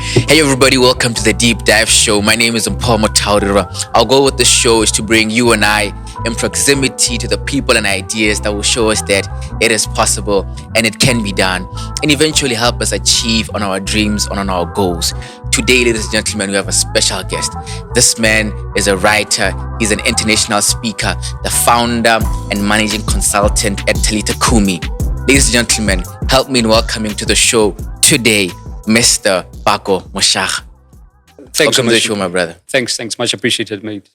Hey everybody, welcome to the Deep Dive Show. My name is Mpho. Our goal with the show is to bring you and I in proximity to the people and ideas that will show us that it is possible and it can be done, and eventually help us achieve on our dreams, on our goals. Today, ladies and gentlemen, we have a special guest. This man is a writer, he's an international speaker, the founder and managing consultant at Talitha Cumi. Ladies and gentlemen, help me in welcoming to the show today, Mr. Pako Moshaga. Thanks Welcome so much. to the show, my brother. Thanks. Much appreciated, mate.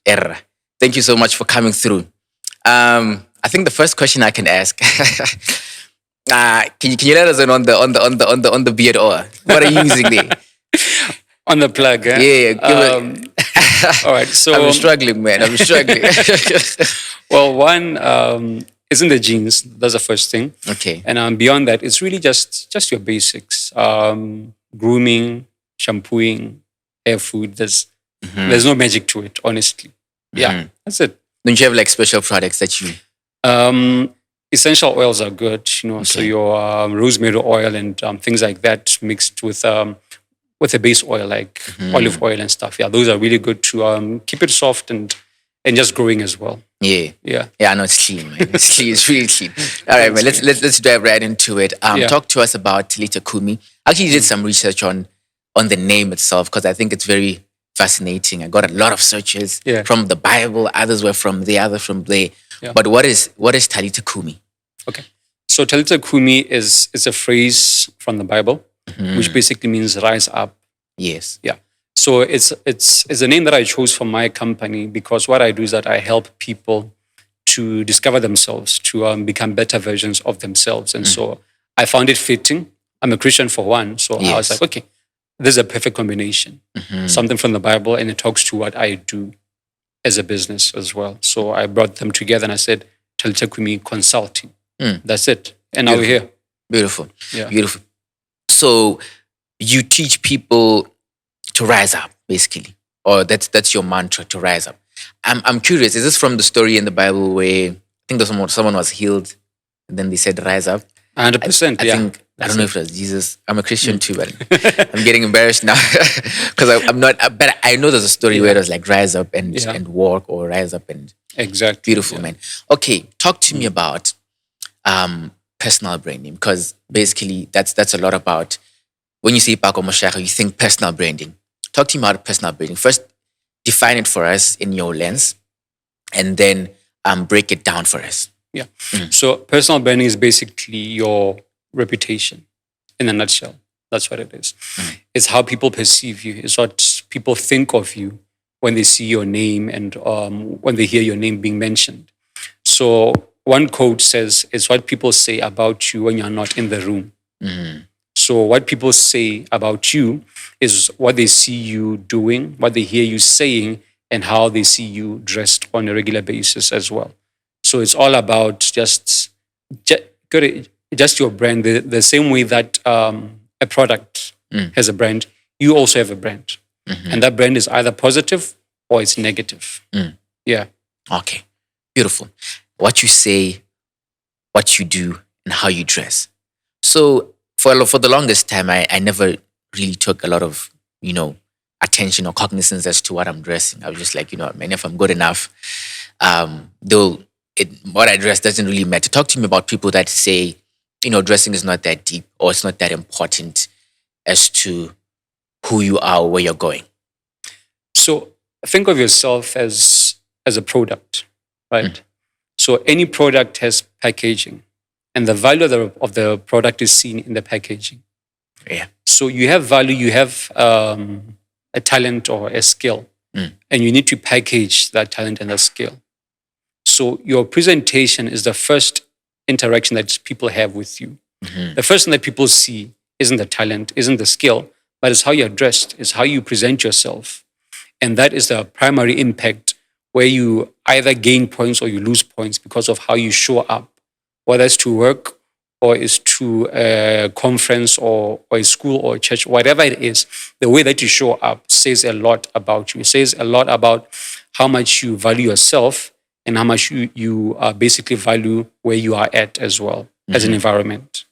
Thank you so much for coming through. I think the first question I can ask, can you let us in on the beard oil? What are you using there? On the plug, eh? Yeah, give it. All right, so I'm struggling, man. I'm struggling. well, one is in the genes. That's the first thing. Okay. And beyond that, it's really just your basics: grooming, shampooing, hair food. There's no magic to it, honestly. Yeah, that's it. Don't you have like special products that you? Essential oils are good, Okay. So your rosemary oil and things like that mixed with a base oil like olive oil and stuff. Yeah, those are really good to keep it soft and just growing as well. Yeah. Yeah. Yeah, I know it's clean, man. It's clean. It's really clean. All right, man. Let's dive right into it. Talk to us about Talitha Cumi. Actually, you did some research on the name itself because I think it's very fascinating. I got a lot of searches from the Bible. Others were from there, others from there. Yeah. But what is Talitha Cumi? Okay. So Talitha Cumi is a phrase from the Bible, which basically means rise up. Yes. Yeah. So it's a name that I chose for my company because what I do is that I help people to discover themselves, to become better versions of themselves. And so I found it fitting. I'm a Christian for one. So I was like, okay, this is a perfect combination. Something from the Bible and it talks to what I do as a business as well. So I brought them together and I said, Talitha Cumi Consulting. That's it. And now we're here. Beautiful. Yeah. Beautiful. So you teach people to rise up, basically, or that's your mantra, to rise up. I'm curious. Is this from the story in the Bible where I think someone was healed, and then they said rise up? 100%. I think I don't know if it was Jesus. I'm a Christian too, but I'm getting embarrassed now because I'm not. But I know there's a story where it was like rise up and walk, or rise up and Exactly. beautiful, man. Okay, talk to me about personal branding, because basically that's a lot about when you say Pako Moshaga, you think personal branding. Talk to me about personal branding. First, define it for us in your lens, and then break it down for us. Yeah. So personal branding is basically your reputation in a nutshell. That's what it is. It's how people perceive you. It's what people think of you when they see your name and when they hear your name being mentioned. So one quote says, it's what people say about you when you're not in the room. So what people say about you is what they see you doing, what they hear you saying, and how they see you dressed on a regular basis as well. So it's all about just your brand. The same way that a product has a brand, you also have a brand. And that brand is either positive or it's negative. Yeah. Okay, beautiful. What you say, what you do, and how you dress. So for the longest time, I never really took a lot of, attention or cognizance as to what I'm dressing. I was just like, man, if I'm good enough, what I dress doesn't really matter. Talk to me about people that say, dressing is not that deep or it's not that important as to who you are or where you're going. So think of yourself as a product, right? So any product has packaging, and the value of the product is seen in the packaging. Yeah. So you have value, you have a talent or a skill, and you need to package that talent and that skill. So your presentation is the first interaction that people have with you. The first thing that people see isn't the talent, isn't the skill, but it's how you're dressed, it's how you present yourself. And that is the primary impact where you either gain points or you lose points because of how you show up, whether it's to work or it's to a conference or a school or a church, whatever it is. The way that you show up says a lot about you. It says a lot about how much you value yourself and how much you basically value where you are at as well as an environment.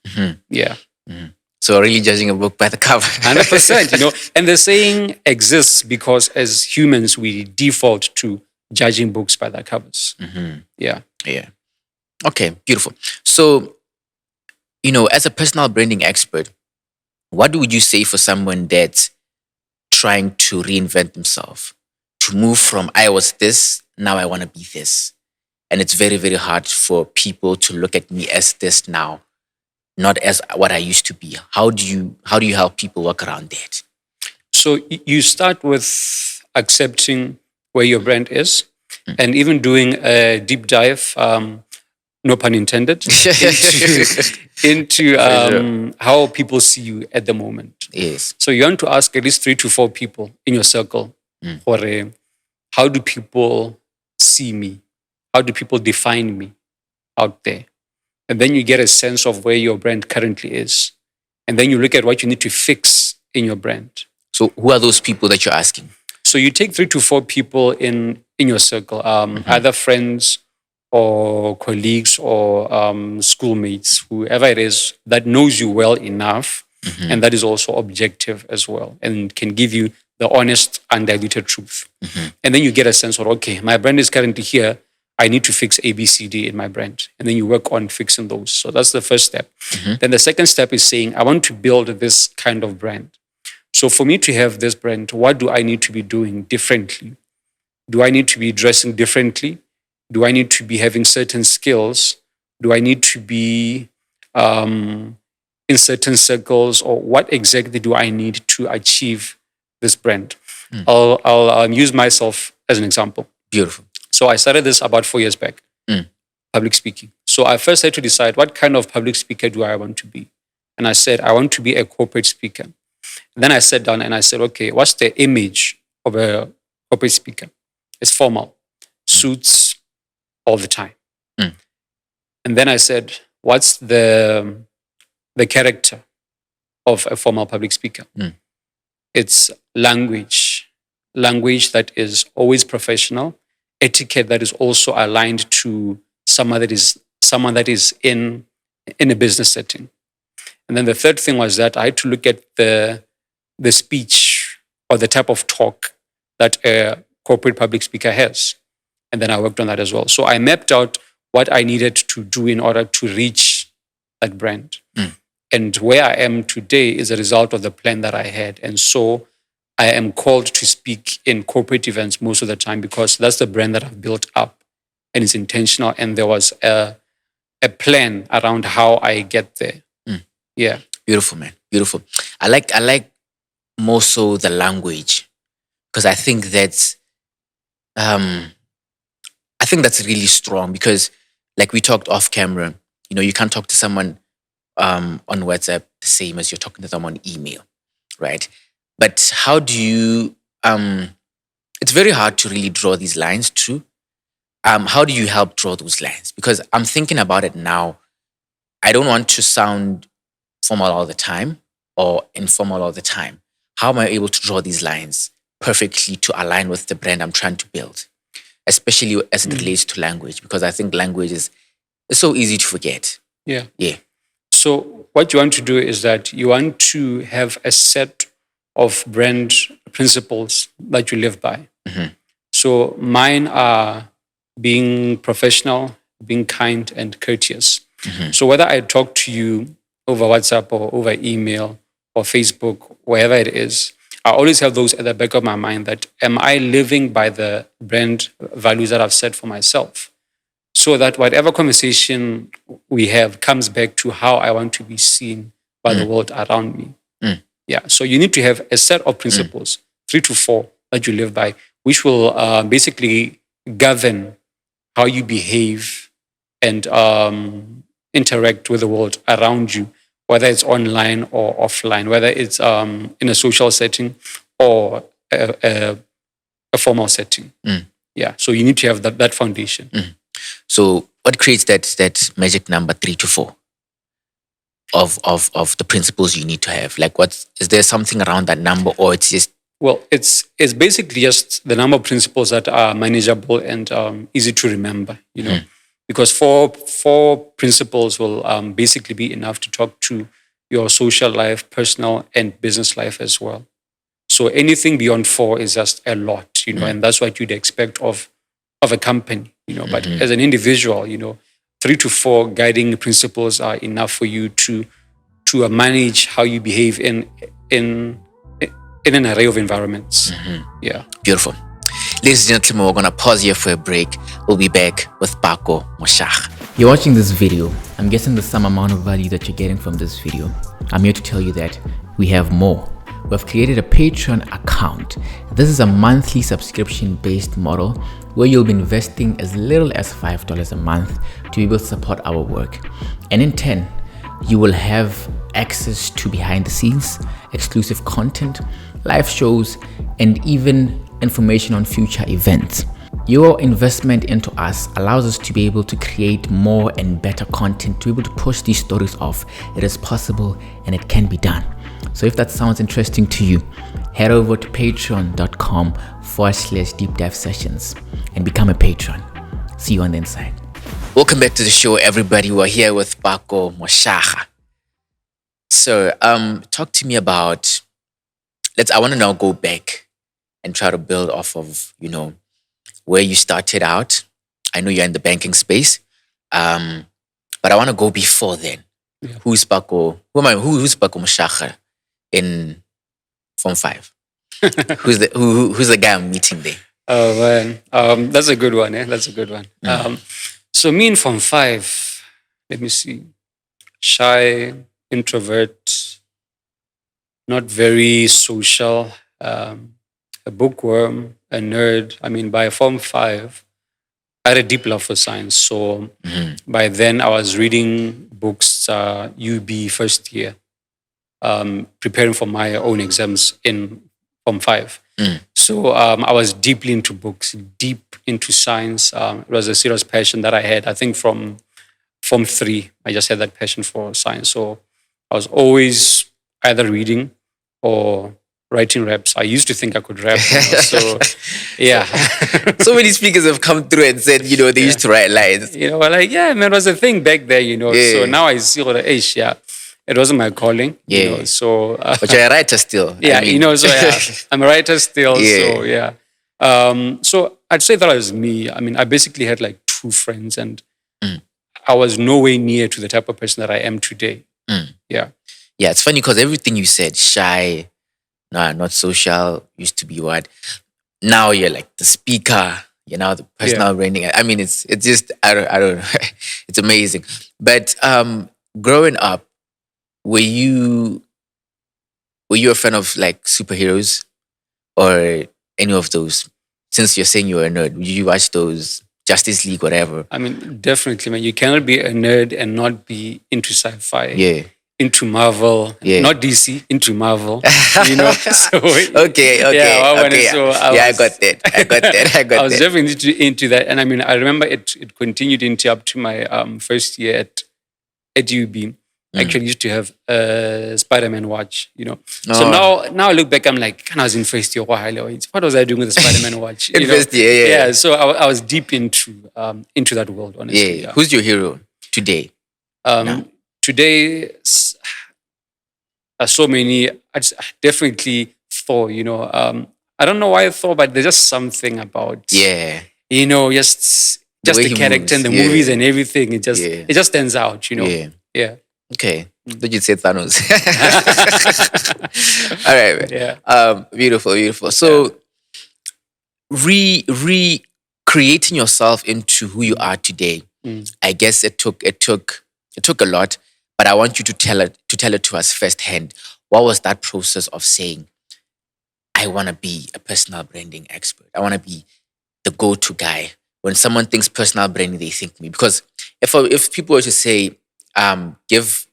Yeah. It's So really judging a book by the cover. 100%, and the saying exists because as humans, we default to judging books by their covers. Yeah. Yeah. Okay, beautiful. So, as a personal branding expert, what would you say for someone that's trying to reinvent themselves, to move from I was this, now I want to be this? And it's very, very hard for people to look at me as this now, not as what I used to be. How do you help people work around that? So you start with accepting where your brand is, and even doing a deep dive, no pun intended, into how people see you at the moment. Yes. So you want to ask at least 3 to 4 people in your circle, or how do people see me? How do people define me out there? And then you get a sense of where your brand currently is. And then you look at what you need to fix in your brand. So who are those people that you're asking? So you take 3 to 4 people in your circle, either friends or colleagues or schoolmates, whoever it is that knows you well enough and that is also objective as well and can give you the honest, undiluted truth. And then you get a sense of, okay, my brand is currently here. I need to fix A, B, C, D in my brand. And then you work on fixing those. So that's the first step. Then the second step is saying, I want to build this kind of brand. So for me to have this brand, what do I need to be doing differently? Do I need to be dressing differently? Do I need to be having certain skills? Do I need to be in certain circles? Or what exactly do I need to achieve this brand? I'll use myself as an example. Beautiful. So I started this about 4 years back, public speaking. So I first had to decide what kind of public speaker do I want to be? And I said, I want to be a corporate speaker. And then I sat down and I said, okay, what's the image of a corporate speaker? It's formal, suits all the time. And then I said, what's the character of a formal public speaker? It's language that is always professional, etiquette that is also aligned to someone that is in a business setting. And then the third thing was that I had to look at the speech or the type of talk that a corporate public speaker has. And then I worked on that as well. So I mapped out what I needed to do in order to reach that brand. And where I am today is a result of the plan that I had. And so I am called to speak in corporate events most of the time because that's the brand that I've built up and it's intentional. And there was a plan around how I get there. Yeah. Beautiful, man. Beautiful. I like more so the language because I think that's really strong because like we talked off camera, you can't talk to someone on WhatsApp the same as you're talking to them on email, right? But how do you, it's very hard to really draw these lines too. How do you help draw those lines? Because I'm thinking about it now. I don't want to sound formal all the time or informal all the time. How am I able to draw these lines perfectly to align with the brand I'm trying to build? Especially as it relates to language, because I think language is so easy to forget. Yeah. Yeah. So what you want to do is that you want to have a set of brand principles that you live by. So mine are being professional, being kind and courteous. So whether I talk to you over WhatsApp or over email or Facebook, wherever it is, I always have those at the back of my mind that am I living by the brand values that I've set for myself? So that whatever conversation we have comes back to how I want to be seen by the world around me. Yeah. So you need to have a set of principles, 3 to 4 that you live by, which will basically govern how you behave and interact with the world around you, whether it's online or offline, whether it's in a social setting or a formal setting. Yeah. So you need to have that foundation. So what creates that magic number 3 to 4 of the principles you need to have? Like is there something around that number or it's just? Well, it's basically just the number of principles that are manageable and easy to remember, because four principles will basically be enough to talk to your social life, personal and business life as well. So anything beyond 4 is just a lot, and that's what you'd expect of a company, But as an individual, 3 to 4 guiding principles are enough for you to manage how you behave in an array of environments. Yeah. Beautiful. Ladies and gentlemen, we're going to pause here for a break. We'll be back with Pako Moshaga. You're watching this video. I'm guessing there's some amount of value that you're getting from this video. I'm here to tell you that we have more. We've created a Patreon account. This is a monthly subscription-based model where you'll be investing as little as $5 a month to be able to support our work. And in turn, you will have access to behind the scenes, exclusive content, live shows, and even information on future events. Your investment into us allows us to be able to create more and better content, to be able to push these stories off. It is possible and it can be done. So if that sounds interesting to you, head over to patreon.com/deep dive sessions and become a patron. See you on the inside. Welcome back to the show, everybody. We're here with Pako Moshaga. So, talk to me about, I want to now go back and try to build off of, where you started out. I know you're in the banking space, but I want to go before then. Yeah. Who's Pako Moshaga in Form 5? Who's the guy I'm meeting there? Oh man, that's a good one. That's a good one. So me in Form 5, let me see, shy, introvert, not very social, a bookworm, a nerd. I mean, by Form 5, I had a deep love for science. So by then I was reading books, UB first year, preparing for my own exams in Form 5. So I was deeply into books, deep into science. It was a serious passion that I had. I think from Form 3, I just had that passion for science. So I was always either reading or writing raps. I used to think I could rap. So, yeah. So many speakers have come through and said, they used to write lines. Like, yeah, man, it was a thing back there, Yeah. So now I see all the age, yeah. It wasn't my calling, so... but you're a writer still. Yeah, so yeah, I'm a writer still, so yeah. So I'd say that was me. I mean, I basically had like 2 friends and I was nowhere near to the type of person that I am today. Yeah. Yeah, it's funny because everything you said, shy, not social, used to be what? Now you're like the speaker, the personal branding. I mean, it's just, I don't know. It's amazing. But growing up, were you a fan of like superheroes or any of those? Since you're saying you're a nerd, did you watch those Justice League, whatever? I mean, definitely, man. You cannot be a nerd and not be into sci-fi. Yeah. Into Marvel, not DC, into Marvel. So, okay. So I got that. I was definitely into that, and I mean, I remember it continued up to my first year at UB. I actually used to have a Spider-Man watch, So now I look back, I'm like, when I was in first year, what was I doing with the Spider-Man watch? First year, yeah. So I was deep into that world, honestly. Yeah. Who's your hero today? Today, so many. Definitely Thor. I don't know why Thor, but there's just something about just the character moves. And the movies and everything. It just stands out. Yeah. Okay. Did you say Thanos? All right. Yeah. Beautiful. So, recreating yourself into who you are today. I guess it took a lot. But I want you to tell it to us firsthand. What was that process of saying, I want to be a personal branding expert. I want to be the go-to guy. When someone thinks personal branding, they think me. Because if people were to say, give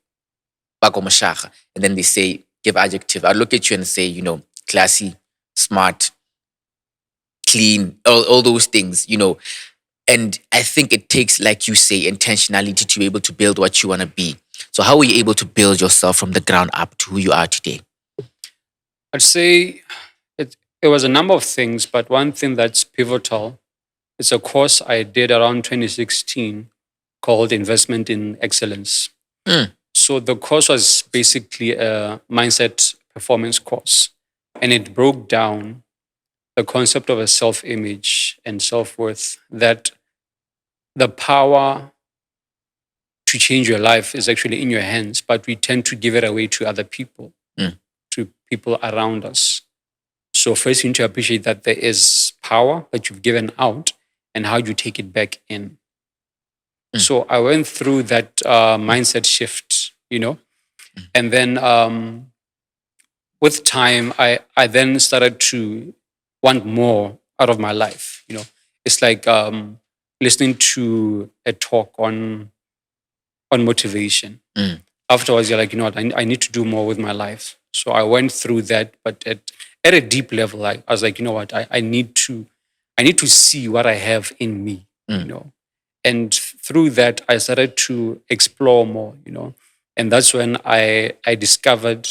Pako Moshaga, and then they say, give adjective, I'd look at you and say, classy, smart, clean, all those things, And I think it takes, like you say, intentionality to be able to build what you want to be. So how were you able to build yourself from the ground up to who you are today? I'd say it was a number of things, but one thing that's pivotal, it's a course I did around 2016 called Investment in Excellence. So the course was basically a mindset performance course, and it broke down the concept of a self-image and self-worth, that the power to change your life is actually in your hands, but we tend to give it away to other people, to people around us. So first you need to appreciate that there is power that you've given out and how you take it back in. So I went through that mindset shift, and then with time, I then started to want more out of my life. It's like listening to a talk on motivation. Afterwards, you're like, you know what, I need to do more with my life. So I went through that, but at a deep level, I was like, you know what, I need to see what I have in me, And through that, I started to explore more, And that's when I discovered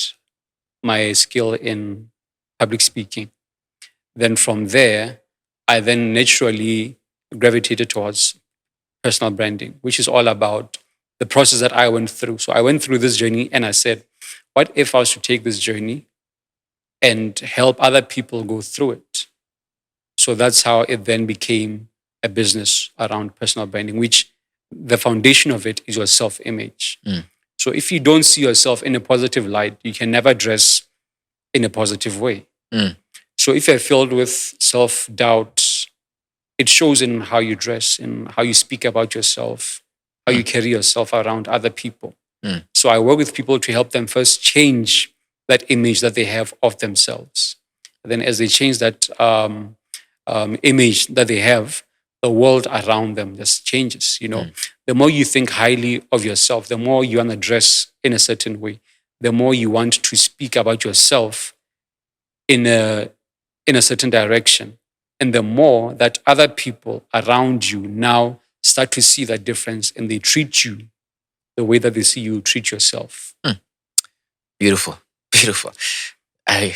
my skill in public speaking. Then from there, I then naturally gravitated towards personal branding, which is all about the process that I went through. So I went through this journey and I said, what if I was to take this journey and help other people go through it? So that's how it then became a business around personal branding, which the foundation of it is your self-image. So if you don't see yourself in a positive light, you can never dress in a positive way. So if you're filled with self-doubt, it shows in how you dress, in how you speak about yourself, how you carry yourself around other people. So I work with people to help them first change that image that they have of themselves. And then as they change that image that they have, the world around them just changes. The more you think highly of yourself, the more you want to dress in a certain way, the more you want to speak about yourself in a certain direction. And the more that other people around you now start to see that difference and they treat you the way that they see you treat yourself. Beautiful. Beautiful. I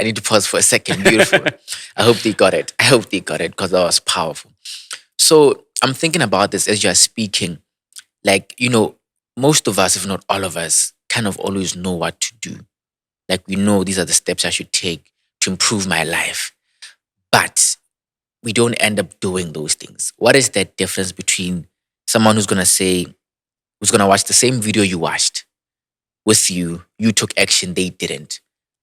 need to pause for a second. Beautiful. I hope they got it. Because that was powerful. So I'm thinking about this as you're speaking. Like, most of us, if not all of us, kind of always know what to do. Like, we know these are the steps I should take to improve my life. But we don't end up doing those things. What is that difference between someone who's going to watch the same video you watched with you took action, they didn't?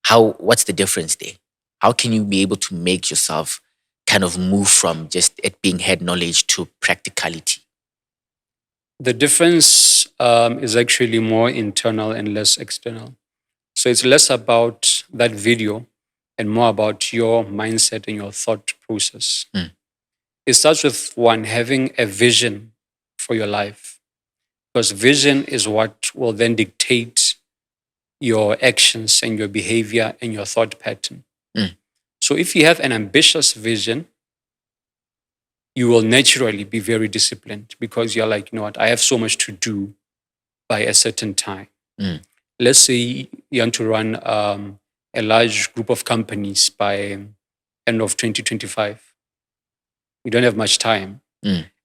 What's the difference there? How can you be able to make yourself kind of move from just it being head knowledge to practicality? The difference is actually more internal and less external. So it's less about that video and more about your mindset and your thought process. It starts with one, having a vision for your life. Because vision is what will then dictate your actions and your behavior and your thought pattern. So if you have an ambitious vision, you will naturally be very disciplined because you're like, you know what, I have so much to do by a certain time. Let's say you want to run a large group of companies by end of 2025. You don't have much time.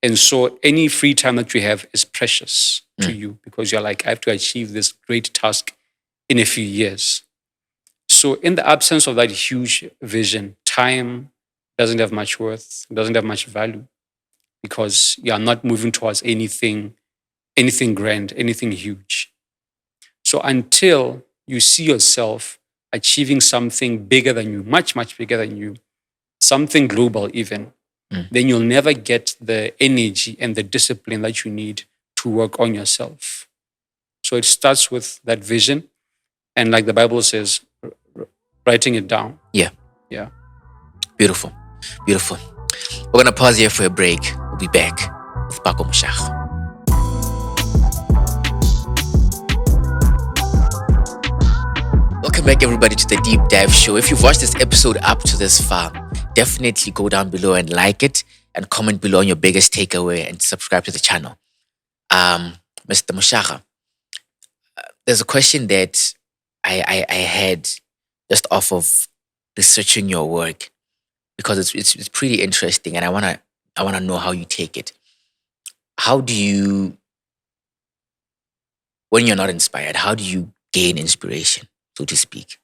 And so any free time that you have is precious to you because you're like, I have to achieve this great task in a few years. So in the absence of that huge vision, time doesn't have much worth, doesn't have much value because you are not moving towards anything grand, anything huge. So until you see yourself achieving something bigger than you, much, much bigger than you, something global even, then you'll never get the energy and the discipline that you need to work on yourself. So it starts with that vision. And like the Bible says, writing it down. Yeah. Beautiful. We're going to pause here for a break. We'll be back with Pako Moshaga. Welcome back, everybody, to the Deep Dive Show. If you've watched this episode up to this far, definitely go down below and like it and comment below on your biggest takeaway and subscribe to the channel. Mr. Moshaga, there's a question that I had just off of researching your work because it's pretty interesting and I wanna know how you take it. How do you when you're not inspired, how do you gain inspiration, so to speak?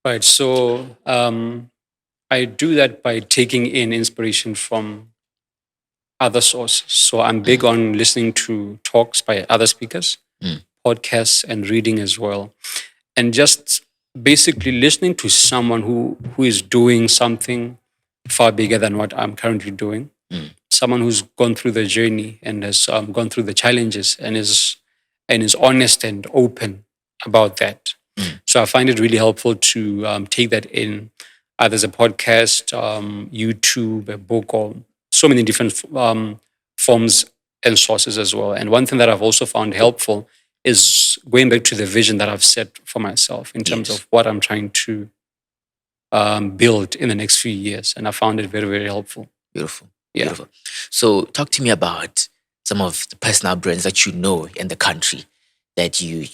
Right. So I do that by taking in inspiration from other sources. So I'm big on listening to talks by other speakers, podcasts, and reading as well. And just basically listening to someone who is doing something far bigger than what I'm currently doing. Someone who's gone through the journey and has gone through the challenges and is honest and open about that. So I find it really helpful to take that in, either as a podcast, YouTube, a book, or so many different forms and sources as well. And one thing that I've also found helpful is going back to the vision that I've set for myself in terms of what I'm trying to build in the next few years. And I found it very, very helpful. Beautiful. Yeah. Beautiful. So talk to me about some of the personal brands that you know in the country that you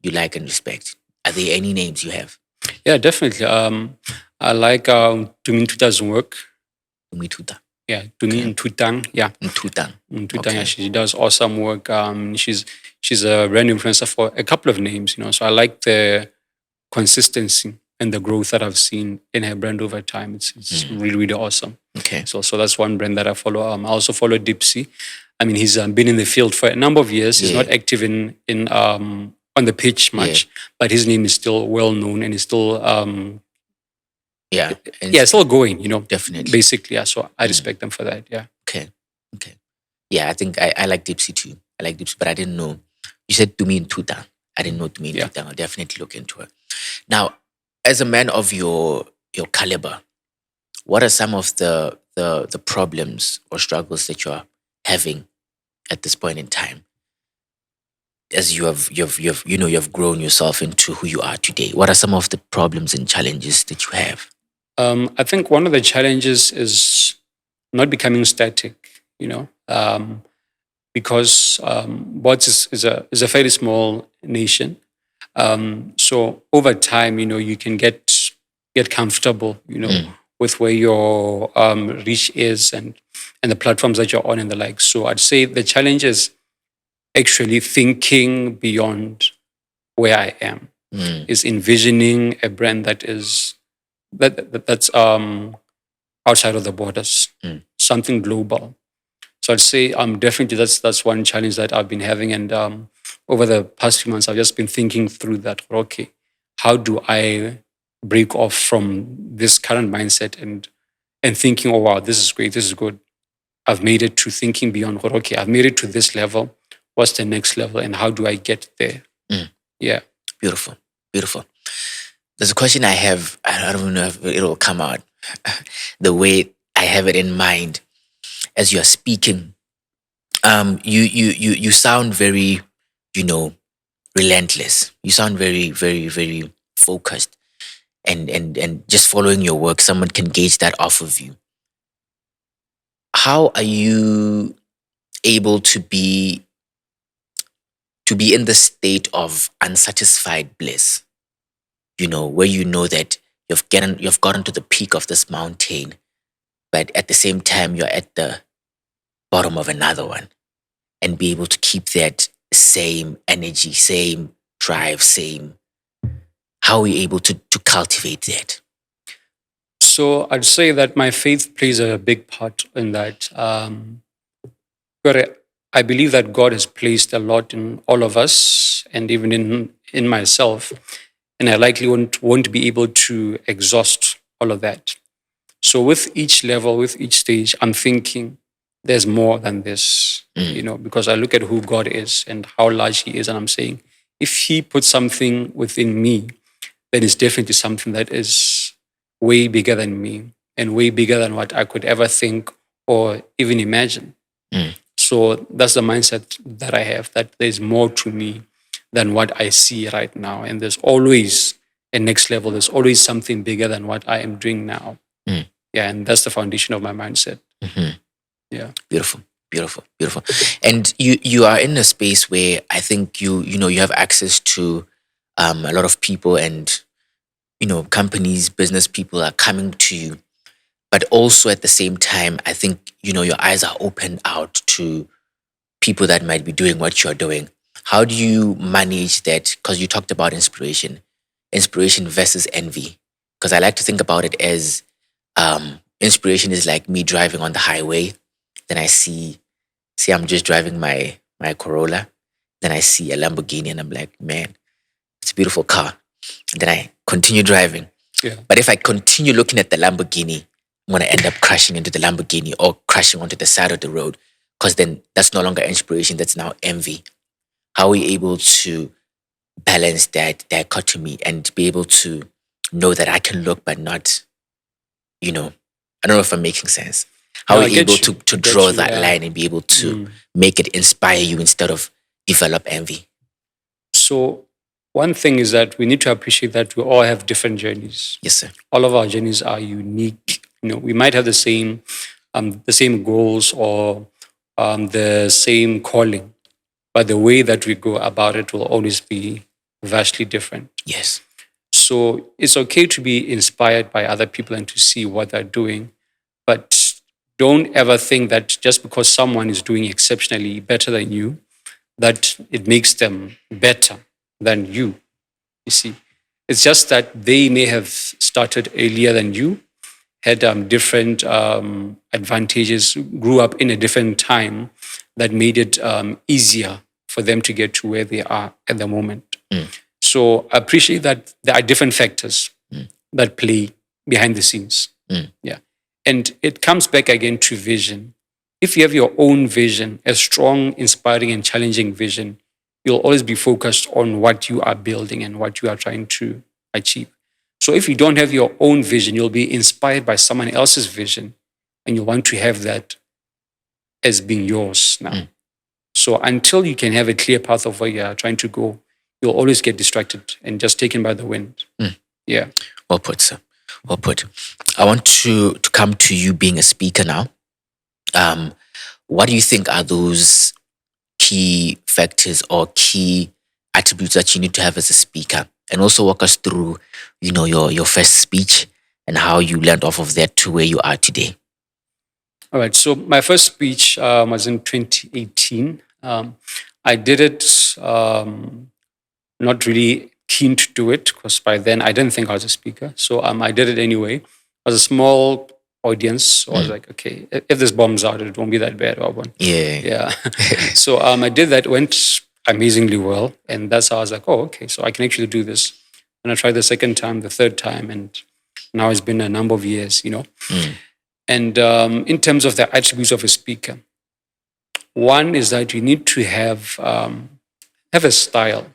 like and respect. Are there any names you have? Yeah, definitely. I like Tumi Ntuta's work. Tumi Tuta. Yeah, Tumi Ntutang. Yeah. Ntutang. Ntutang. Yeah, she does awesome work. She's a brand influencer for a couple of names, So I like the consistency and the growth that I've seen in her brand over time. It's really, really awesome. Okay. So that's one brand that I follow. I also follow Dipsy. I mean, he's been in the field for a number of years. He's not active in on the pitch much, but his name is still well known and is still still going. Definitely. Basically, yeah. So I respect them for that. Yeah. Okay. Yeah, I think I like Dipsy too. I like Dipsy, but I didn't know. You said Tumi Ntuta. I didn't know Tumi Ntuta. I'll definitely look into her. Now, as a man of your caliber, what are some of the problems or struggles that you're having at this point in time? As you've grown yourself into who you are today, what are some of the problems and challenges that you have? I think one of the challenges is not becoming static. Because Bots is a fairly small nation. So over time, you can get comfortable, with where your reach is and the platforms that you're on and the like. So I'd say the challenge is actually thinking beyond where I am, is envisioning a brand that's outside of the borders, something global. So I'd say definitely that's one challenge that I've been having. And over the past few months, I've just been thinking through that. Okay, how do I break off from this current mindset and thinking, oh wow, this is great, this is good. I've made it to thinking beyond. Okay, I've made it to this level. What's the next level, and how do I get there? Yeah, beautiful. There's a question I have. I don't know if it'll come out the way I have it in mind. As you're speaking, you sound very, relentless. You sound very, very, very focused, and just following your work, someone can gauge that off of you. How are you able to be in the state of unsatisfied bliss? Where you know that you've gotten to the peak of this mountain, but at the same time you're at the bottom of another one, and be able to keep that same energy, same drive, same. How are we able to cultivate that? So I'd say that my faith plays a big part in that. I believe that God has placed a lot in all of us, and even in myself, and I likely won't be able to exhaust all of that. So with each level, with each stage, I'm thinking there's more than this, because I look at who God is and how large He is, and I'm saying, if He put something within me, then it's definitely something that is way bigger than me and way bigger than what I could ever think or even imagine. So that's the mindset that I have, that there's more to me than what I see right now. And there's always a next level. There's always something bigger than what I am doing now. Yeah, and that's the foundation of my mindset. Yeah. Beautiful. And you are in a space where I think you have access to a lot of people, and companies, business people are coming to you. But also at the same time, I think your eyes are open out to people that might be doing what you're doing. How do you manage that? Because you talked about inspiration versus envy. Because I like to think about it as inspiration is like me driving on the highway. Then I see I'm just driving my Corolla. Then I see a Lamborghini and I'm like, man, it's a beautiful car. Then I continue driving. Yeah. But if I continue looking at the Lamborghini, I'm going to end up crashing into the Lamborghini or crashing onto the side of the road, because then that's no longer inspiration, that's now envy. How are we able to balance that dichotomy and be able to know that I can look but not, I don't know if I'm making sense. How No, are I we get able you. to I get draw you, that yeah. line and be able to make it inspire you instead of develop envy? So one thing is that we need to appreciate that we all have different journeys. Yes, sir. All of our journeys are unique. We might have the same goals or the same calling, but the way that we go about it will always be vastly different. Yes. So it's okay to be inspired by other people and to see what they're doing, but don't ever think that just because someone is doing exceptionally better than you, that it makes them better than you. You see, it's just that they may have started earlier than you, had different advantages, grew up in a different time that made it easier for them to get to where they are at the moment. So I appreciate that there are different factors that play behind the scenes. Yeah. And it comes back again to vision. If you have your own vision, a strong, inspiring, and challenging vision, you'll always be focused on what you are building and what you are trying to achieve. So if you don't have your own vision, you'll be inspired by someone else's vision, and you want to have that as being yours now. So until you can have a clear path of where you're trying to go, you'll always get distracted and just taken by the wind. Yeah. Well put, sir. Well put. I want to come to you being a speaker now. What do you think are those key factors or key attributes that you need to have as a speaker? And also walk us through, your first speech and how you learned off of that to where you are today. All right. So my first speech was in 2018. I did it not really keen to do it because by then I didn't think I was a speaker. So I did it anyway. It was a small audience. So I was like, okay, if this bombs out, it won't be that bad. Yeah. So I did that. Went amazingly well. And that's how I was like, oh, okay, so I can actually do this. And I tried the second time, the third time, and now it's been a number of years, And in terms of the attributes of a speaker, one is that you need to have a style,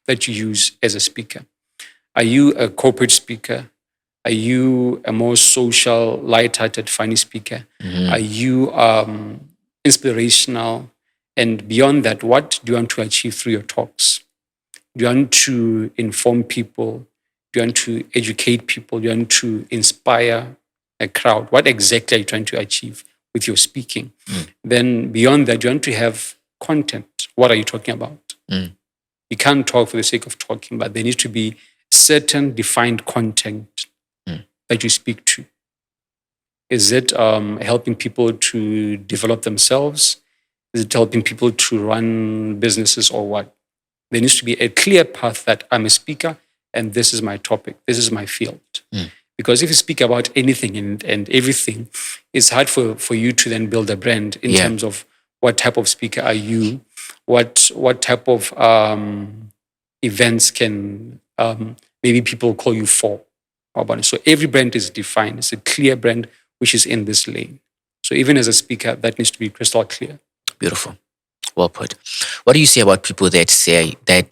that you use as a speaker. Are you a corporate speaker? Are you a more social, light-hearted, funny speaker? Are you inspirational? And beyond that, what do you want to achieve through your talks? Do you want to inform people? Do you want to educate people? Do you want to inspire a crowd? What exactly are you trying to achieve with your speaking? Then beyond that, you want to have content. What are you talking about? You can't talk for the sake of talking, but there needs to be certain defined content that you speak to. Is it helping people to develop themselves? Is it helping people to run businesses or what? There needs to be a clear path that I'm a speaker and this is my topic. This is my field. Because if you speak about anything and everything, it's hard for you to then build a brand in terms of what type of speaker are you, what type of events can maybe people call you for. So every brand is defined. It's a clear brand which is in this lane. So even as a speaker, that needs to be crystal clear. Beautiful. Well put. What do you say about people that say that,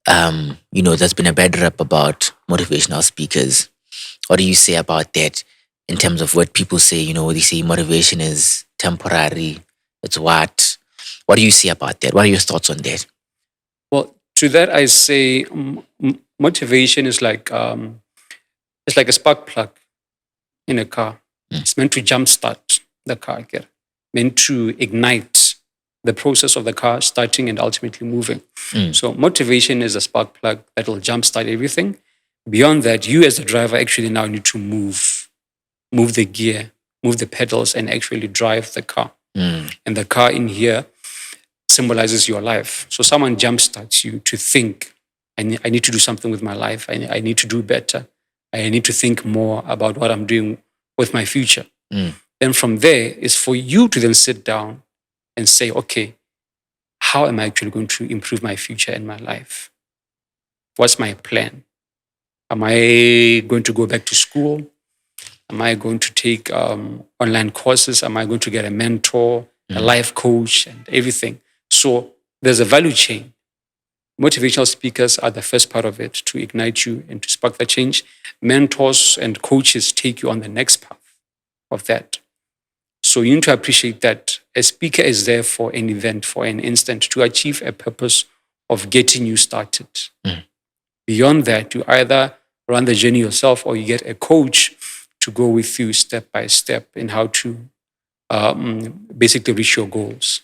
there's been a bad rap about motivational speakers? What do you say about that in terms of what people say? They say motivation is temporary. It's what? What do you say about that? What are your thoughts on that? Well, to that I say motivation is like it's like a spark plug in a car. It's meant to jumpstart the car, meant to ignite the process of the car starting and ultimately moving. So motivation is a spark plug that will jumpstart everything. Beyond that, you as the driver actually now need to move the gear, move the pedals and actually drive the car. And the car in here symbolizes your life. So someone jumpstarts you to think, I need to do something with my life. I need to do better. I need to think more about what I'm doing with my future. Then from there is for you to then sit down and say, okay, how am I actually going to improve my future and my life? What's my plan? Am I going to go back to school? Am I going to take online courses? Am I going to get a mentor, a life coach, and everything? So there's a value chain. Motivational speakers are the first part of it to ignite you and to spark the change. Mentors and coaches take you on the next path of that. So you need to appreciate that a speaker is there for an event, for an instant, to achieve a purpose of getting you started. Beyond that, you either run the journey yourself or you get a coach to go with you step by step in how to basically reach your goals.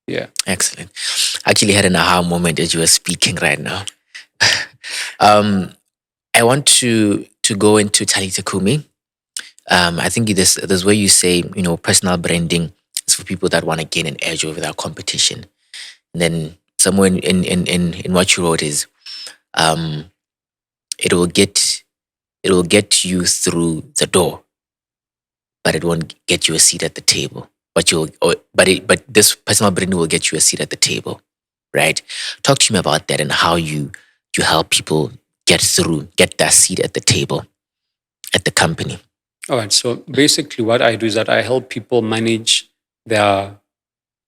Yeah. Excellent. I actually had an aha moment as you were speaking right now. I want to go into Talitha Cumi. I think this where you say, personal branding is for people that want to gain an edge over their competition. And then somewhere in what you wrote is, it will get you through the door, but it won't get you a seat at the table. But this personal branding will get you a seat at the table, right? Talk to me about that and how you help people get that seat at the table at the company. All right. So basically what I do is that I help people manage their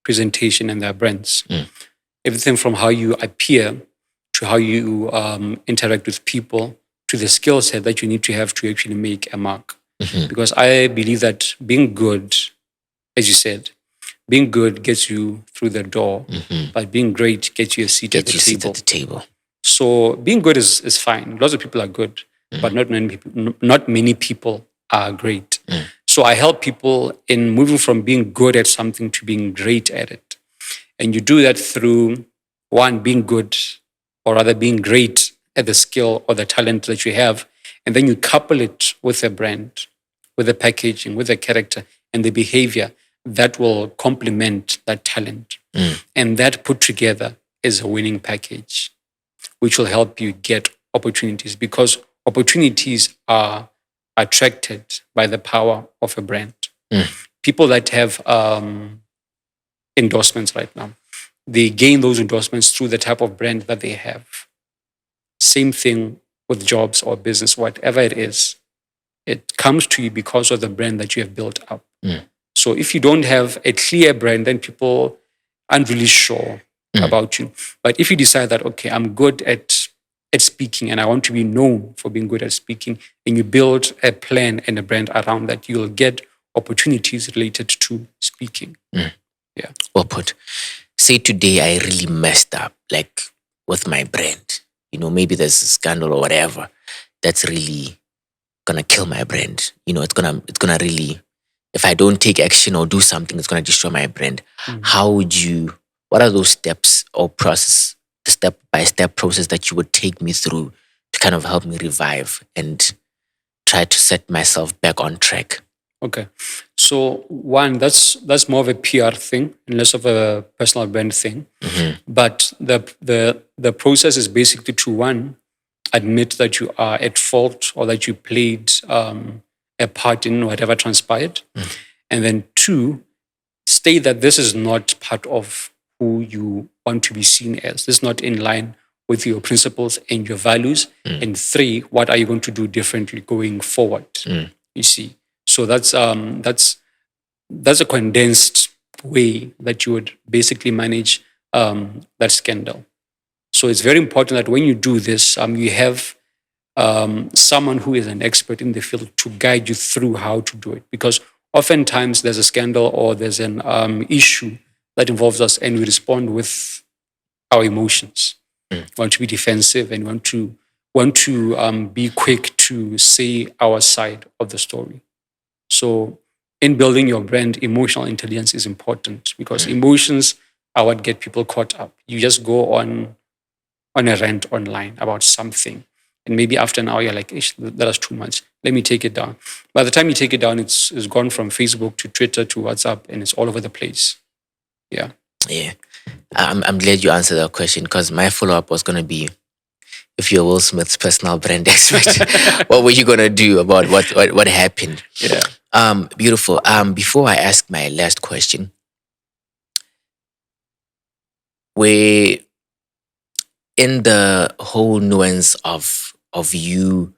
presentation and their brands. Everything from how you appear to how you interact with people to the skill set that you need to have to actually make a mark. Because I believe that being good, as you said, being good gets you through the door, but being great gets you a seat at the table. So being good is fine. Lots of people are good, but not many people are great. So I help people in moving from being good at something to being great at it. And you do that through, one, being good, or rather being great at the skill or the talent that you have. And then you couple it with a brand, with the packaging, with the character and the behavior that will complement that talent. And that put together is a winning package, which will help you get opportunities, because opportunities are attracted by the power of a brand. People that have endorsements right now, they gain those endorsements through the type of brand that they have. Same thing with jobs or business, whatever it is. It comes to you because of the brand that you have built up. So if you don't have a clear brand, then people aren't really sure about you. But if you decide that, okay, I'm good at speaking and I want to be known for being good at speaking, and you build a plan and a brand around that, you'll get opportunities related to speaking. Yeah. Well put. Say today I really messed up, like with my brand. Maybe there's a scandal or whatever that's really gonna kill my brand. It's gonna really, if I don't take action or do something, it's gonna destroy my brand. What are those steps or process, the step-by-step process that you would take me through to kind of help me revive and try to set myself back on track? Okay. So one, that's more of a PR thing and less of a personal brand thing. But the process is basically to, one, admit that you are at fault or that you played a part in whatever transpired. And then two, state that this is not part of who you want to be seen as. This is not in line with your principles and your values. And three, what are you going to do differently going forward? You see. So that's a condensed way that you would basically manage that scandal. So it's very important that when you do this, you have someone who is an expert in the field to guide you through how to do it. Because oftentimes there's a scandal or there's an issue that involves us, and we respond with our emotions. We want to be defensive and want to be quick to say our side of the story. So in building your brand, emotional intelligence is important, because emotions are what get people caught up. You just go on a rant online about something, and maybe after an hour you're like, "Ish, that was too much. Let me take it down." By the time you take it down, it's gone from Facebook to Twitter to WhatsApp, and it's all over the place. Yeah. I'm glad you answered that question because my follow up was going to be, if you're Will Smith's personal brand expert, what were you going to do about what happened? Yeah. Beautiful. Before I ask my last question, where in the whole nuance of you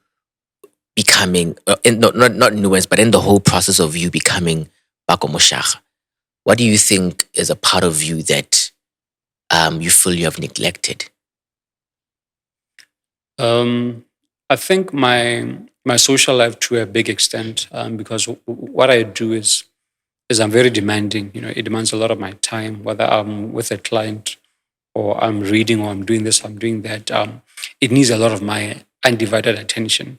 becoming, not nuance, but in the whole process of you becoming Pako Moshaga, what do you think is a part of you that you feel you have neglected? I think my social life to a big extent, because what I do is I'm very demanding. It demands a lot of my time, whether I'm with a client or I'm reading or I'm doing this, I'm doing that. It needs a lot of my undivided attention.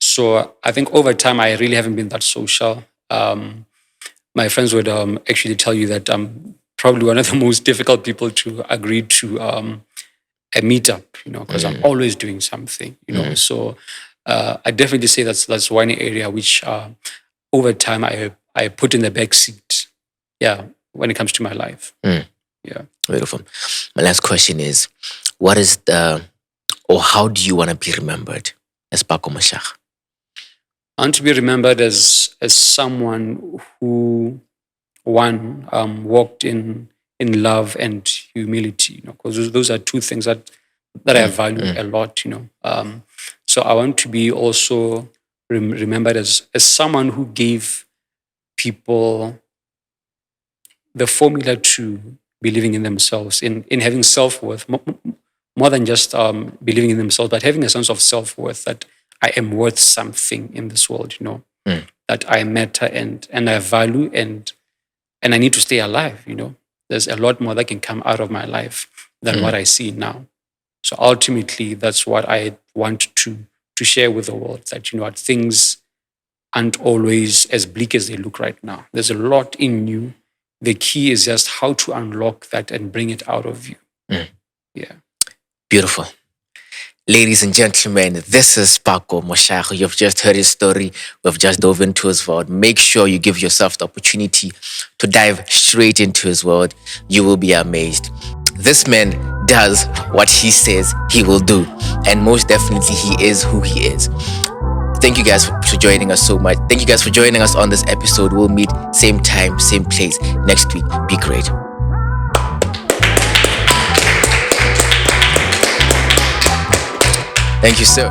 So I think over time, I really haven't been that social. My friends would actually tell you that I'm probably one of the most difficult people to agree to a meetup, because I'm always doing something, So I definitely say that's one area which over time I put in the back seat. Yeah, when it comes to my life. Yeah. Beautiful. My last question is, how do you want to be remembered as Pako Moshaga? I want to be remembered as someone who, one, walked in love and humility, because those are two things that I value a lot, So I want to be also remembered as someone who gave people the formula to believing in themselves, in having self-worth, more than just believing in themselves, but having a sense of self-worth that I am worth something in this world, that I matter and I value and I need to stay alive, There's a lot more that can come out of my life than what I see now. So ultimately, that's what I want to share with the world, that, things aren't always as bleak as they look right now. There's a lot in you. The key is just how to unlock that and bring it out of you. Yeah. Beautiful. Ladies and gentlemen, this is Pako Moshaga. You've just heard his story. We've just dove into his world. Make sure you give yourself the opportunity to dive straight into his world. You will be amazed. This man does what he says he will do. And most definitely, he is who he is. Thank you guys for joining us so much. Thank you guys for joining us on this episode. We'll meet same time, same place next week. Be great. Thank you, sir.